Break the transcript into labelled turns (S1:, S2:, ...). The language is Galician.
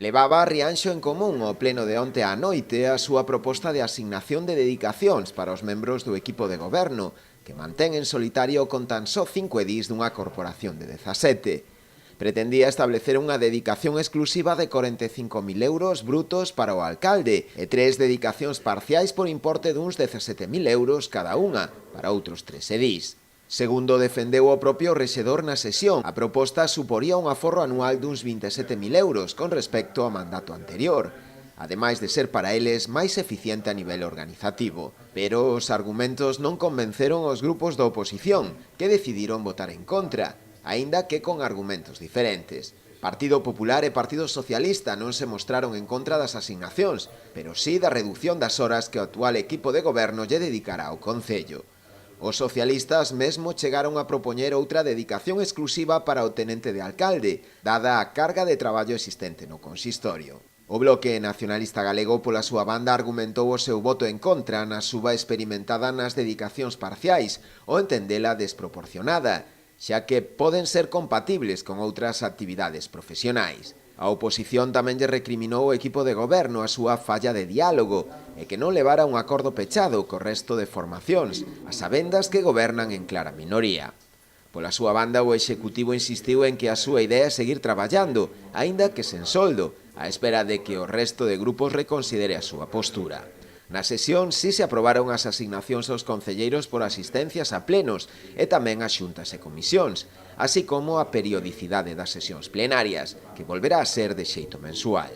S1: Levaba Rianxo en común o pleno de onte á noite a súa proposta de asignación de dedicacións para os membros do equipo de goberno, que mantén en solitario con tan só 5 edís dunha corporación de 17. Pretendía establecer unha dedicación exclusiva de 45.000 euros brutos para o alcalde e 3 dedicacións parciais por importe duns 17.000 euros cada unha para outros 3 edís. Segundo defendeu o propio rexedor na sesión, a proposta suporía un aforro anual duns 27.000 euros con respecto ao mandato anterior, ademais de ser para eles máis eficiente a nivel organizativo. Pero os argumentos non convenceron os grupos da oposición, que decidiron votar en contra, aínda que con argumentos diferentes. Partido Popular e Partido Socialista non se mostraron en contra das asignacións, pero sí da reducción das horas que o actual equipo de goberno lle dedicará ao Concello. Os socialistas mesmo chegaron a propoñer outra dedicación exclusiva para o tenente de alcalde, dada a carga de traballo existente no consistorio. O Bloque Nacionalista Galego, pola súa banda, argumentou o seu voto en contra na suba experimentada nas dedicacións parciais, ou entendela desproporcionada, xa que poden ser compatibles con outras actividades profesionais. A oposición tamén lle recriminou ao equipo de goberno a súa falla de diálogo e que non levara un acordo pechado co resto de formacións, a sabendas que gobernan en clara minoría. Pola súa banda, o Executivo insistiu en que a súa idea é seguir traballando, aínda que sen soldo, á espera de que o resto de grupos reconsidere a súa postura. Na sesión si se aprobaron as asignacións aos concelleiros por asistencias a plenos e tamén a xuntas e comisións, así como a periodicidade das sesións plenarias, que volverá a ser de xeito mensual.